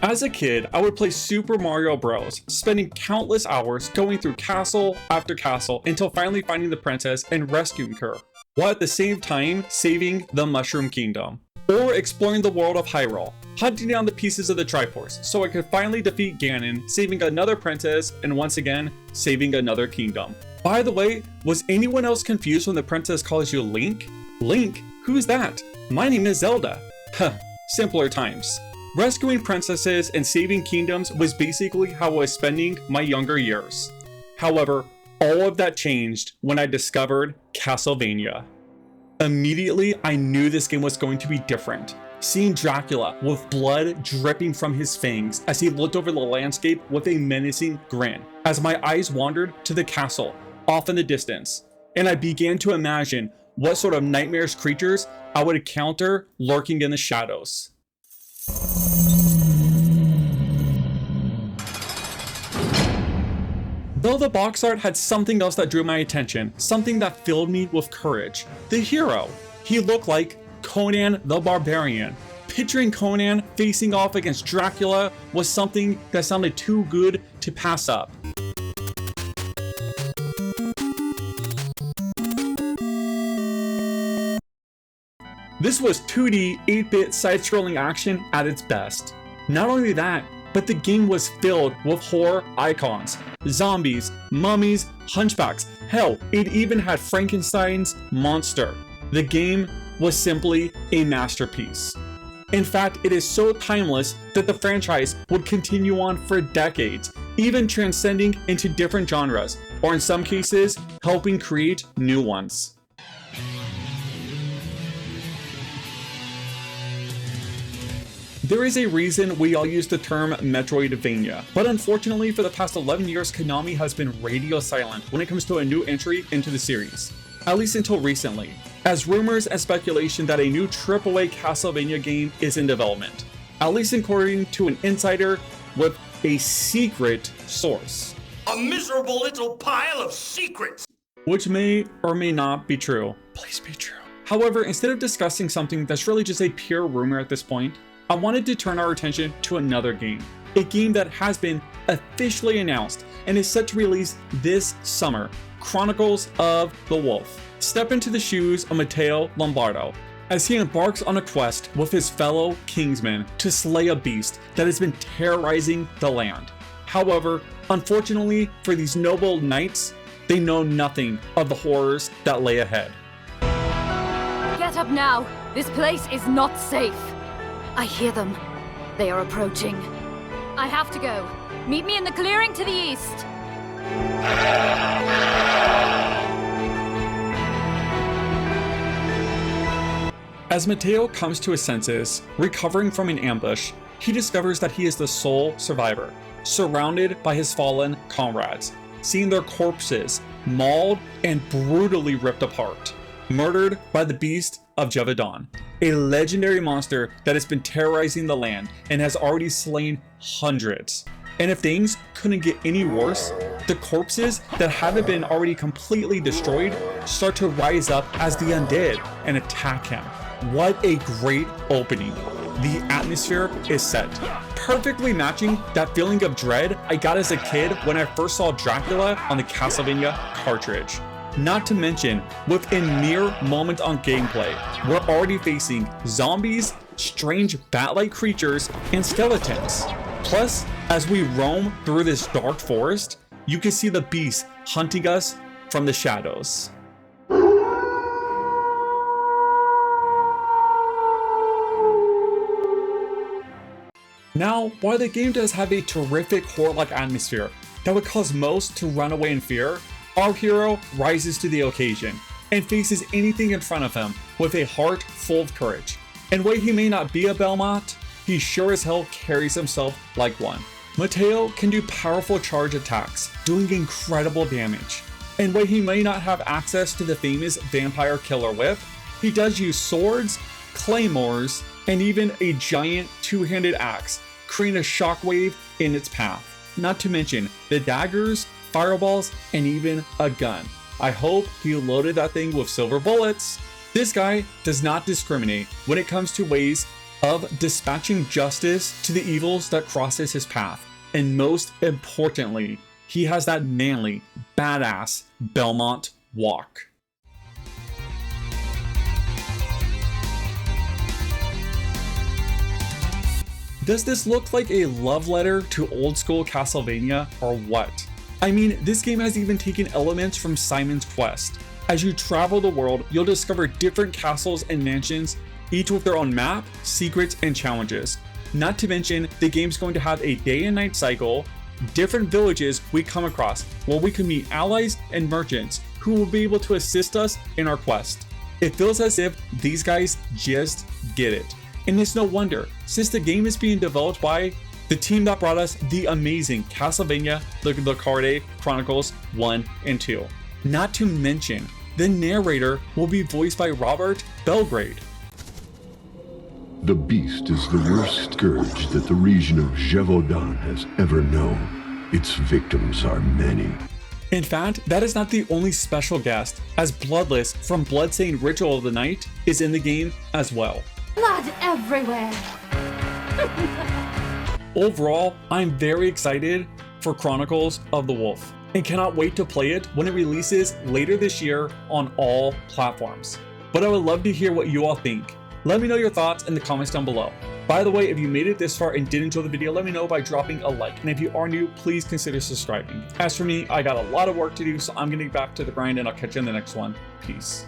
As a kid, I would play Super Mario Bros, spending countless hours going through castle after castle until finally finding the princess and rescuing her, while at the same time saving the Mushroom Kingdom. Or exploring the world of Hyrule, hunting down the pieces of the Triforce so I could finally defeat Ganon, saving another princess, and once again, saving another kingdom. By the way, was anyone else confused when the princess calls you Link? Link? Who's that? My name is Zelda. Huh, simpler times. Rescuing princesses and saving kingdoms was basically how I was spending my younger years. However, all of that changed when I discovered CastleVania. Immediately, I knew this game was going to be different. Seeing Dracula with blood dripping from his fangs as he looked over the landscape with a menacing grin, as my eyes wandered to the castle off in the distance, and I began to imagine what sort of nightmarish creatures I would encounter lurking in the shadows. Though the box art had something else that drew my attention, something that filled me with courage. The hero. He looked like Conan the Barbarian. Picturing Conan facing off against Dracula was something that sounded too good to pass up. This was 2D 8-bit side-scrolling action at its best. Not only that, but the game was filled with horror icons. Zombies, mummies, hunchbacks, hell, it even had Frankenstein's monster. The game was simply a masterpiece. In fact, it is so timeless that the franchise would continue on for decades, even transcending into different genres, or in some cases, helping create new ones. There is a reason we all use the term Metroidvania, but unfortunately for the past 11 years, Konami has been radio silent when it comes to a new entry into the series, at least until recently, as rumors and speculation that a new AAA Castlevania game is in development, at least according to an insider with a secret source. A miserable little pile of secrets! Which may or may not be true. Please be true. However, instead of discussing something that's really just a pure rumor at this point, I wanted to turn our attention to another game, a game that has been officially announced and is set to release this summer, Chronicles of the Wolf. Step into the shoes of Matteo Lombardo as he embarks on a quest with his fellow Kingsmen to slay a beast that has been terrorizing the land. However, unfortunately for these noble knights, they know nothing of the horrors that lay ahead. Get up now! This place is not safe! I hear them. They are approaching. I have to go. Meet me in the clearing to the east. As Matteo comes to his senses, recovering from an ambush, he discovers that he is the sole survivor, surrounded by his fallen comrades, seeing their corpses mauled and brutally ripped apart, murdered by the beast of Jevadon, a legendary monster that has been terrorizing the land and has already slain hundreds. And if things couldn't get any worse, the corpses that haven't been already completely destroyed start to rise up as the undead and attack him. What a great opening. The atmosphere is set, perfectly matching that feeling of dread I got as a kid when I first saw Dracula on the CastleVania cartridge. Not to mention, within mere moments on gameplay, we're already facing zombies, strange bat-like creatures, and skeletons. Plus, as we roam through this dark forest, you can see the beast hunting us from the shadows. Now, while the game does have a terrific horror-like atmosphere that would cause most to run away in fear, our hero rises to the occasion and faces anything in front of him with a heart full of courage. And while he may not be a Belmont, he sure as hell carries himself like one. Matteo can do powerful charge attacks, doing incredible damage. And while he may not have access to the famous vampire killer whip, he does use swords, claymores, and even a giant two-handed axe, creating a shockwave in its path. Not to mention the daggers, fireballs, and even a gun. I hope he loaded that thing with silver bullets. This guy does not discriminate when it comes to ways of dispatching justice to the evils that crosses his path. And most importantly, he has that manly, badass Belmont walk. Does this look like a love letter to old school Castlevania or what? I mean, this game has even taken elements from Simon's Quest. As you travel the world, you'll discover different castles and mansions, each with their own map, secrets, and challenges. Not to mention, the game's going to have a day and night cycle, different villages we come across where we can meet allies and merchants who will be able to assist us in our quest. It feels as if these guys just get it. And it's no wonder, since the game is being developed by the team that brought us the amazing Castlevania the Card Chronicles 1 and 2. Not to mention, the narrator will be voiced by Robert Belgrade. The beast is the worst scourge that the region of Gévaudan has ever known. Its victims are many. In fact, that is not the only special guest, as Bloodless from Bloodstained Ritual of the Night is in the game as well. Blood everywhere! Overall, I'm very excited for Chronicles of the Wolf and cannot wait to play it when it releases later this year on all platforms. But I would love to hear what you all think. Let me know your thoughts in the comments down below. By the way, if you made it this far and did enjoy the video, let me know by dropping a like. And if you are new, please consider subscribing. As for me, I got a lot of work to do, so I'm gonna get back to the grind and I'll catch you in the next one. Peace.